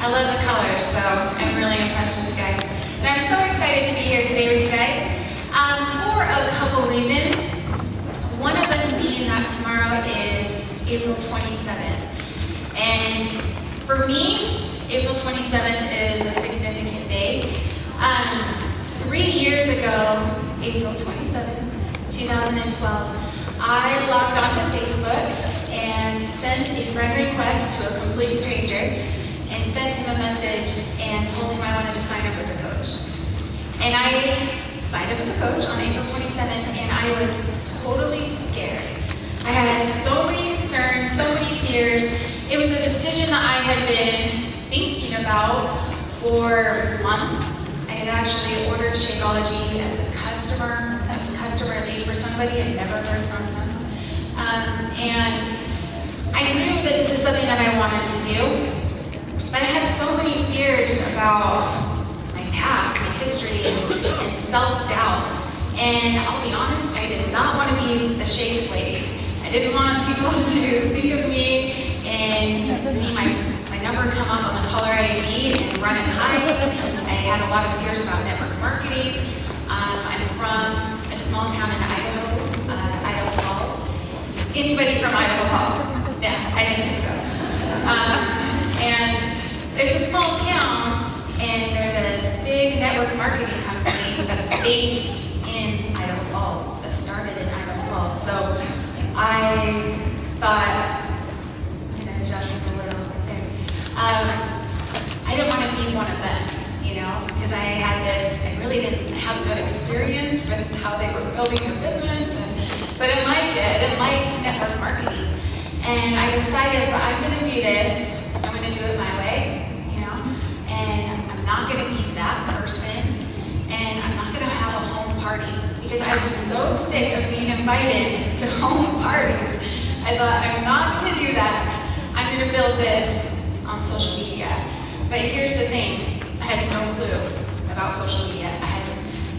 I love the colors, so I'm really impressed with you guys. And I'm so excited to be here today with you guys for a couple reasons. One of them being that tomorrow is April 27th. And for me, April 27th is a significant day. 3 years ago, April 27th, 2012, I logged onto Facebook and sent a friend request to a complete stranger and sent him a message and told him I wanted to sign up as a coach. And I signed up as a coach on April 27th, and I was totally scared. I had so many concerns, so many fears. It was a decision that I had been thinking about for months. I had actually ordered Shakeology as a customer lead for somebody I'd never heard from them. And I knew that this is something that I wanted to do, but I had so many fears about my past, my history, and self-doubt. And I'll be honest, I did not want to be the shake lady. I didn't want people to think of me and see my number come up on the caller ID and run and hide. I had a lot of fears about network marketing. I'm from a small town in Idaho, Idaho Falls. Anybody from Idaho Falls? Yeah, I didn't think so. And it's a small town, and there's a big network marketing company that's based in Idaho Falls, that started in Idaho Falls. So I thought, I'm gonna adjust this a little there. I didn't want to be one of them, because I really didn't have good experience with how they were building their business, and so I didn't like it. I didn't like network marketing. And I decided, well, I'm gonna do this, I'm gonna do it my way, and I'm not gonna be that person, and I'm not gonna have a home party, because I was so sick of being invited to home parties. I thought, I'm not gonna do that. I'm gonna build this on social media. But here's the thing, I had no clue about social media. I had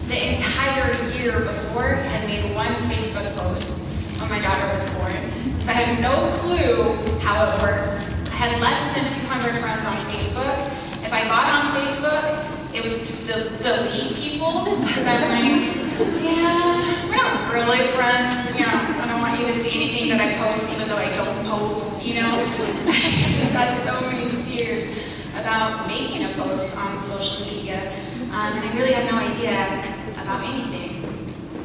the entire year before had made one Facebook post when my daughter was born. So I had no clue how it worked. I had less than 200 friends on Facebook. If I got on Facebook, it was to delete people, because I'm like, yeah, we're not really friends. I don't want you to see anything that I post, even though I don't post, I just had so many fears about making a post on social media, and I really had no idea about anything.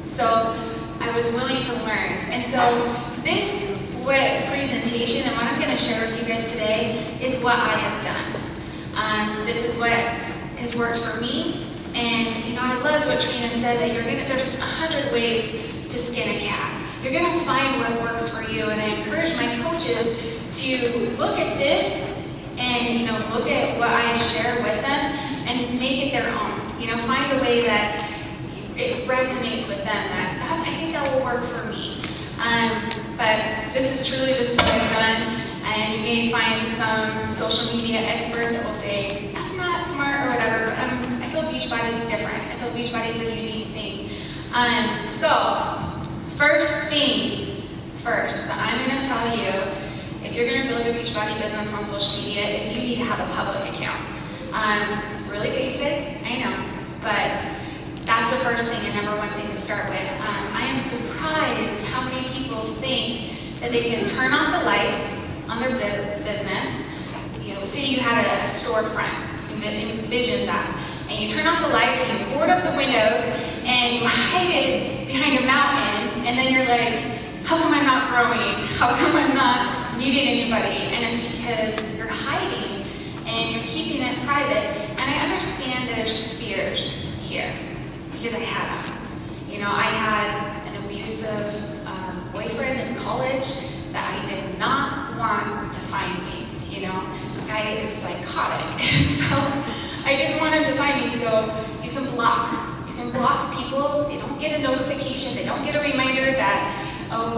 So I was willing to learn. And so this presentation and what I'm going to share with you guys today is what I have done. This is what has worked for me. And I loved what Trina said, that there's 100 ways to skin a cat. You're going to find what works for you. And I encourage my coaches to look at this and look at what I share with them and make it their own. Find a way that it resonates with them. I think that will work for me. But this is truly just what I've done. And you may find some social media expert that will say, that's not smart or whatever. But I feel Beachbody is different. I feel Beachbody is a unique thing. So, first thing first that I'm going to tell you, if you're going to build your Beachbody business on social media, is you need to have a public account. Really basic, I know, but that's the first thing and number one thing to start with. I am surprised how many people think that they can turn off the lights on their business. Say you had a storefront, envision that, and you turn off the lights and you board up the windows and you hide it behind a mountain, and then you're like, how come I'm not growing? How come I'm not meeting anybody? And it's because you're hiding and you're keeping it private. And I understand there's fears here, because I had them. I had an abusive boyfriend in college that I did not want to find me. The guy is psychotic. So I didn't want him to find me. So you can block. You can block people. They don't get a notification. They don't get a reminder that, oh,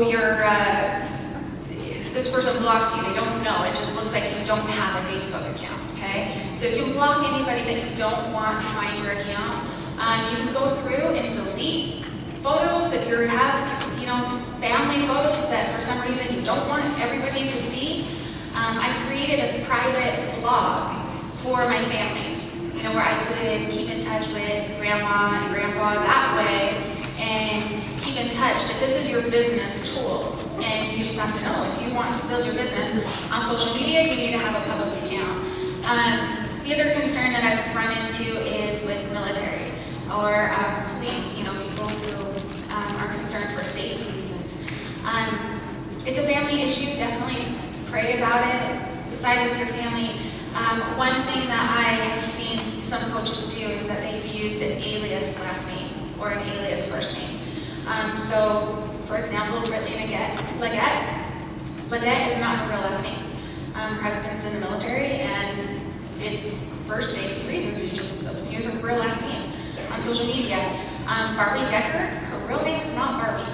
this person blocked you. They don't know. It just looks like you don't have a Facebook account, okay? So you can block anybody that you don't want to find your account. You can go through and delete photos if you have, family photos that for some reason you don't want everybody to see. I created a private blog for my family, where I could keep in touch with grandma and grandpa that way and keep in touch. But this is your business tool, and you just have to know if you want to build your business on social media, you need to have a public account. The other concern that I've run into is with military or police, people who are concerned for safety reasons. It's a family issue, definitely pray about it, decide with your family. One thing that I have seen some coaches do is that they've used an alias last name or an alias first name. So, for example, Brigitte Linford is not her real last name. Her husband's in the military, and it's for safety reasons. She just doesn't use her real last name on social media. Barbie Decker, her real name is not Barbie,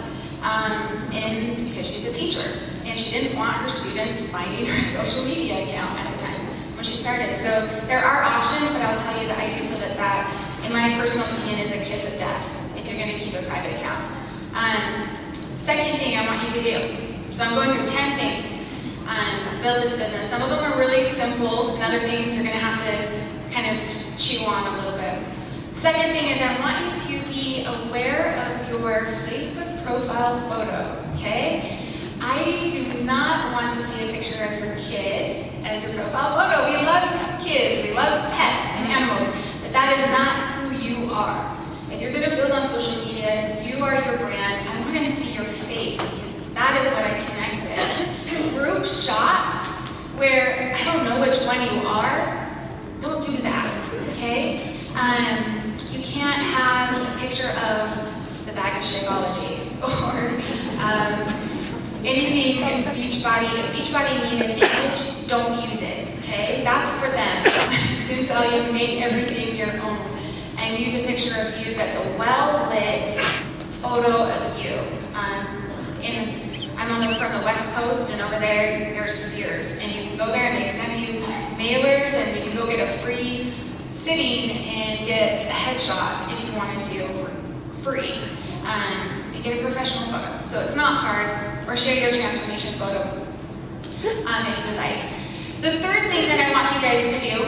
and because she's a teacher, and she didn't want her students finding her social media account at the time when she started. So there are options, but I'll tell you that I do feel that, in my personal opinion, is a kiss of death if you're going to keep a private account. Second thing I want you to do, so I'm going through 10 things to build this business. Some of them are really simple, and other things you're going to have to kind of chew on a little bit. Second thing is I want you to be aware of your Facebook profile photo, okay? I do not want to see a picture of your kid as your profile photo. We love kids, we love pets and animals, but that is not who you are. If you're going to build on social media, you are your brand. I want to see your face because that is what I connect with. Group shots where I don't know which one you are, don't do that, okay? You can't have a picture of the bag of Shakeology or anything Beachbody. If Beachbody need an image, don't use it, okay? That's for them. I'm just going to tell you, make everything your own. And use a picture of you that's a well-lit photo of you. I'm from the West Coast, and over there's Sears. And you can go there and they send you mailers, and you can go get a free sitting and get a headshot if you wanted to for free. And get a professional photo. So it's not hard. Or share your transformation photo if you like. The third thing that I want you guys to do,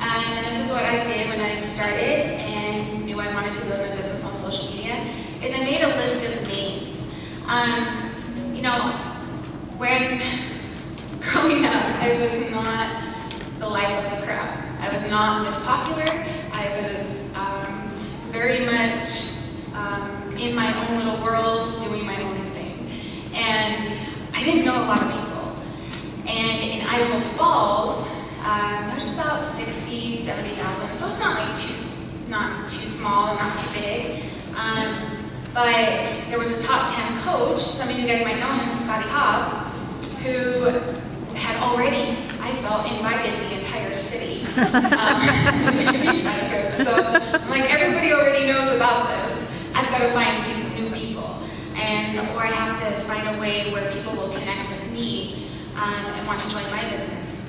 and this is what I did when I started and knew I wanted to build my business on social media, is I made a list of names. When growing up, I was not the life of the crowd. I was not as popular. I was very much in my own little world, doing my own thing. And I didn't know a lot of people. And in Idaho Falls, there's about 60, 70,000, so it's not too small and not too big. But there was a top 10 coach, some of you guys might know him, Scotty Hobbs, who had already, I felt, invited the entire city to be a Beachbody coach. So I'm like, everybody already knows about this. I've got to find new people, or I have to find a way where people will connect with me and want to join my business.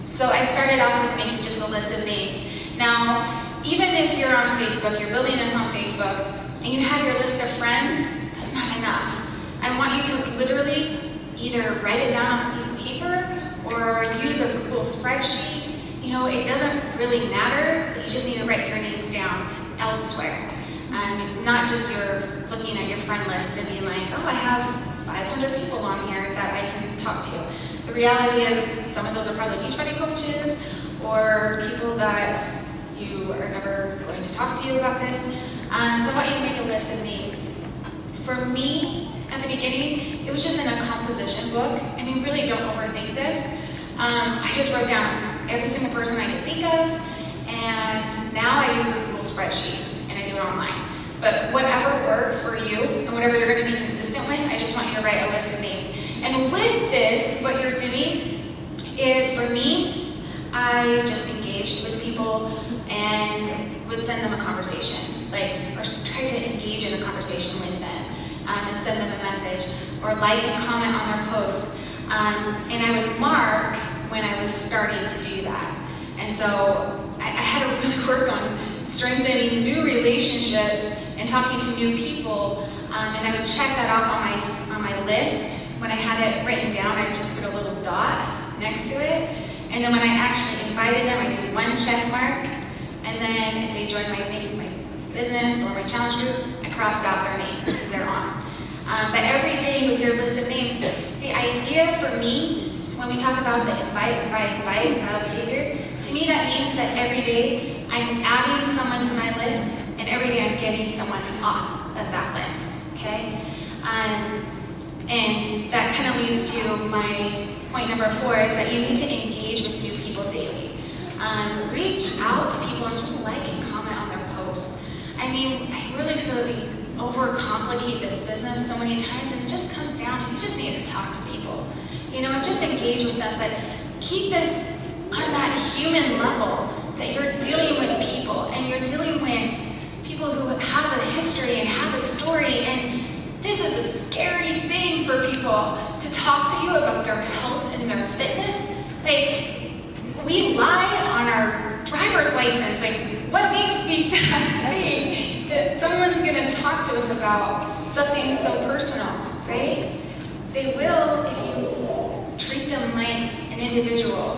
So I started off with making just a list of names. Now, even if you're on Facebook, you're building this on Facebook, and you have your list of friends, that's not enough. I want you to literally either write it down on a piece of paper or use a Google spreadsheet. It doesn't really matter, but you just need to write your names down elsewhere. Not just you're looking at your friend list and being like, oh, I have 500 people on here that I can talk to. The reality is some of those are probably Beachbody coaches or people that you are never going to talk to you about this. So I want you to make a list of names. For me, at the beginning, it was just in a composition book, and you really don't overthink this. I just wrote down every single person I could think of, and now I use a Google spreadsheet, and I do it online. But whatever works for you, and whatever you're going to be consistent with, I just want you to write a list of names. And with this, what you're doing is, for me, I just engaged with people and would send them a conversation, or try to engage in a conversation with them, and send them a message, or like and comment on their posts. And I would mark when I was starting to do that. And so I had to really work on strengthening new relationships and talking to new people. And I would check that off on my list. When I had it written down, I'd just put a little dot next to it. And then when I actually invited them, I did one check mark, and then if they joined my business or my challenge group, I crossed out their name because they're on. But every day with your list of names, the idea for me, when we talk about the invite behavior, to me that means that every day I'm adding someone to my list, and every day I'm getting someone off of that list, okay? And that kind of leads to my point number 4, is that you need to engage with new people daily. Reach out to people and just like and comment on their posts. I mean, I really feel that we overcomplicate this business so many times, and it just comes down to you just need to talk to people, and just engage with them, but keep this on that human level, that you're dealing with people, and you're dealing with people who have a history and have a story, and this is a scary thing for people to talk to you about their health and their fitness. Like, we lie on our driver's license. Like, what makes me think that someone's gonna talk to us about something so personal, right? They will if you treat them like an individual,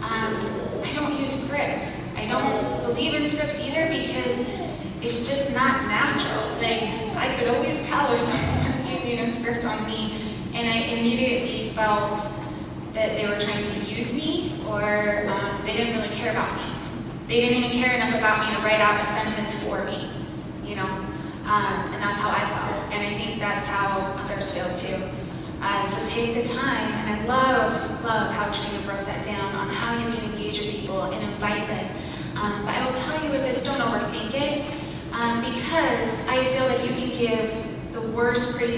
I don't use scripts. I don't believe in scripts either because it's just not natural. Like, I could always tell if someone was using a script on me, and I immediately felt that they were trying to use me, or they didn't really care about me. They didn't even care enough about me to write out a sentence for me, and that's how I felt. And I think that's how others feel too. So take the time, and I love how Trina broke that down on how you can engage with people and invite them. But I will tell you with this, don't overthink it, because I feel that you can give the worst praise